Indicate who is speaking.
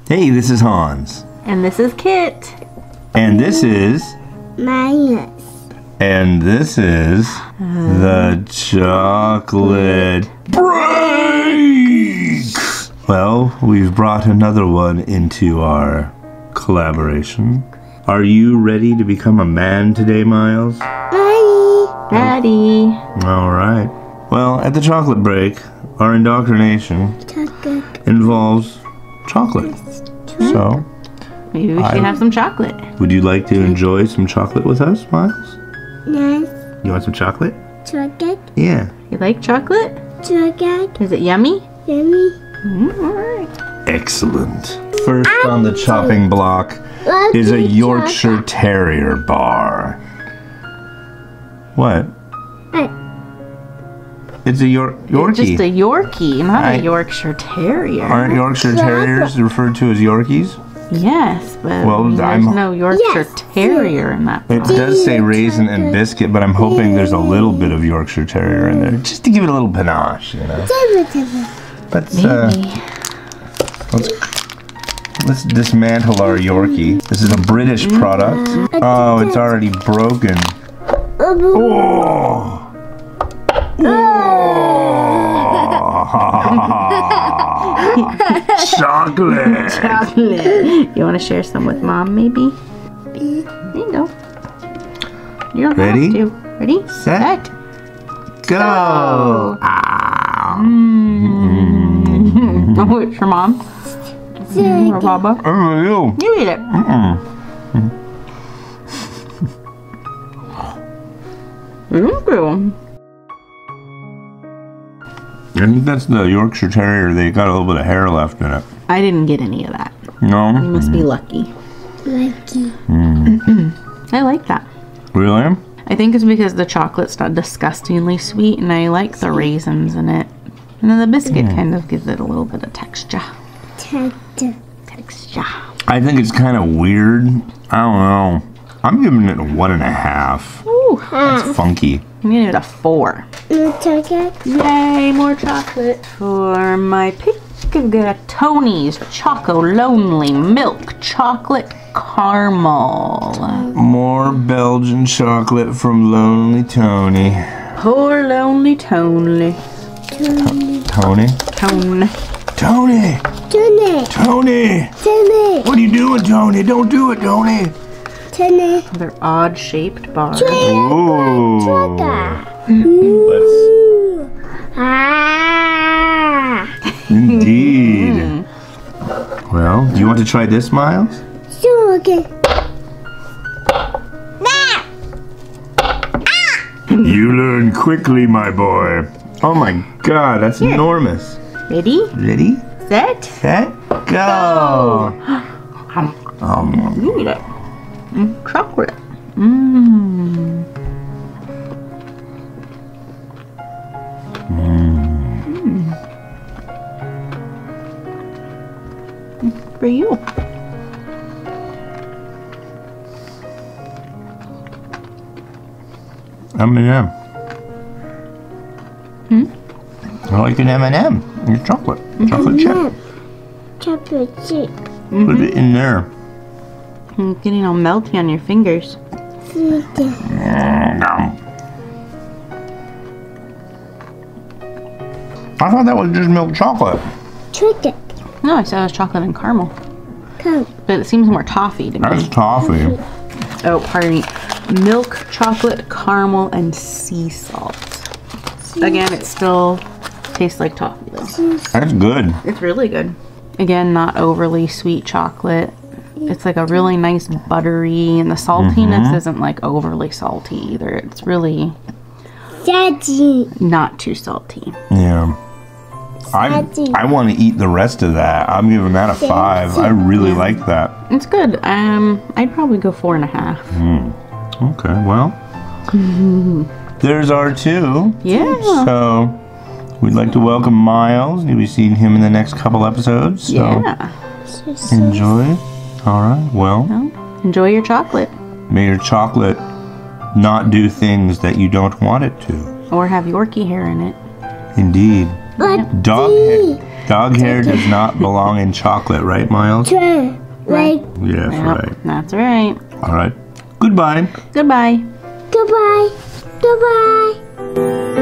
Speaker 1: Hey, this is Hans.
Speaker 2: And this is Kit.
Speaker 1: And this is...
Speaker 3: Minus.
Speaker 1: And this is... the chocolate break! Well, we've brought another one into our collaboration. Are you ready to become a man today, Miles?
Speaker 2: Daddy.
Speaker 1: Alright. Well, at the chocolate break, our indoctrination involves chocolate. So,
Speaker 2: maybe we should have some chocolate.
Speaker 1: would you like to enjoy some chocolate with us, Miles?
Speaker 3: Yes.
Speaker 1: You want some chocolate?
Speaker 3: Chocolate.
Speaker 1: Yeah.
Speaker 2: You like chocolate?
Speaker 3: Chocolate.
Speaker 2: Is it yummy?
Speaker 3: Yummy.
Speaker 2: Alright.
Speaker 1: Excellent. First on the chopping block is a Yorkshire Terrier bar. What? It's a Yorkie.
Speaker 2: Just a Yorkie, not a Yorkshire Terrier.
Speaker 1: Aren't Yorkshire Terriers referred to as Yorkies?
Speaker 2: Yes, but
Speaker 1: Well,
Speaker 2: there's no Yorkshire Terrier in that
Speaker 1: It
Speaker 2: box.
Speaker 1: does say raisin and biscuit, but I'm hoping there's a little bit of Yorkshire Terrier in there, just to give it a little panache, you know. Let's let's dismantle our Yorkie. This is a British product. Oh, it's already broken. Oh. Chocolate.
Speaker 2: Chocolate. You want to share some with Mom, maybe? There you go. You don't
Speaker 1: Ready?
Speaker 2: have to. Ready?
Speaker 1: Set. Go.
Speaker 2: Oh, it's for Mom? Or Baba?
Speaker 1: Oh,
Speaker 2: You eat it. Thank you.
Speaker 1: I think that's the Yorkshire Terrier. They got a little bit of hair left in it.
Speaker 2: I didn't get any of that.
Speaker 1: No?
Speaker 2: You must be lucky.
Speaker 3: Lucky.
Speaker 2: I like that.
Speaker 1: Really?
Speaker 2: I think it's because the chocolate's not disgustingly sweet and I like the raisins in it. And then the biscuit kind of gives it a little bit of texture. Texture.
Speaker 1: I think it's kind of weird. I don't know. I'm giving it a 1.5.
Speaker 2: Ooh,
Speaker 1: It's funky.
Speaker 2: I'm giving it a 4.
Speaker 3: No chocolate.
Speaker 2: Yay, more chocolate. For my pick of Tony's Choco Lonely Milk Chocolate Caramel.
Speaker 1: More Belgian chocolate from Lonely Tony.
Speaker 2: Poor Lonely Tony.
Speaker 1: Tony?
Speaker 2: Tone.
Speaker 1: Tony!
Speaker 3: Tony.
Speaker 1: Tony!
Speaker 3: Tony.
Speaker 1: What are you doing, Tony? Don't do it, Tony!
Speaker 3: Tony.
Speaker 2: They're odd-shaped bars.
Speaker 1: Ooh. Let's... Indeed. Well, do you want to try this, Miles?
Speaker 3: Chocolate.
Speaker 1: You learn quickly, my boy. Oh my god, that's enormous.
Speaker 2: Ready?
Speaker 1: Ready?
Speaker 2: Set?
Speaker 1: Set? Go!
Speaker 2: You eat it. Chocolate. For you.
Speaker 1: M&M. I like an M&M. Your chocolate. Chocolate chip.
Speaker 3: Chocolate chip.
Speaker 1: Put it in there.
Speaker 2: It's getting all melty on your fingers.
Speaker 1: I thought that was just milk chocolate.
Speaker 3: Chocolate.
Speaker 2: No, I said it was chocolate and caramel.
Speaker 3: Come.
Speaker 2: But it seems more toffee to me.
Speaker 1: That's toffee.
Speaker 2: Oh, pardon me. Milk, chocolate, caramel, and sea salt. Again, it still tastes like toffee though.
Speaker 1: That's good.
Speaker 2: It's really good. Again, not overly sweet chocolate. It's like a really nice buttery, and the saltiness isn't like overly salty either. It's really
Speaker 3: Daddy.
Speaker 2: not too salty.
Speaker 1: Yeah. I want to eat the rest of that. I'm giving that a 5. I really like that.
Speaker 2: It's good. I'd probably go 4.5.
Speaker 1: Okay, well. There's our 2.
Speaker 2: Yeah.
Speaker 1: So, we'd like to welcome Miles. You'll be seeing him in the next couple episodes. So
Speaker 2: Yeah.
Speaker 1: enjoy. Alright, well.
Speaker 2: Enjoy your chocolate.
Speaker 1: May your chocolate not do things that you don't want it to.
Speaker 2: Or have Yorkie hair in it.
Speaker 1: Indeed.
Speaker 3: But
Speaker 1: Dog hair does not belong in chocolate, right, Miles?
Speaker 3: Right.
Speaker 1: Yes,
Speaker 2: Yep,
Speaker 1: right.
Speaker 2: that's right.
Speaker 1: All right. Goodbye.
Speaker 2: Goodbye.
Speaker 3: Goodbye. Goodbye.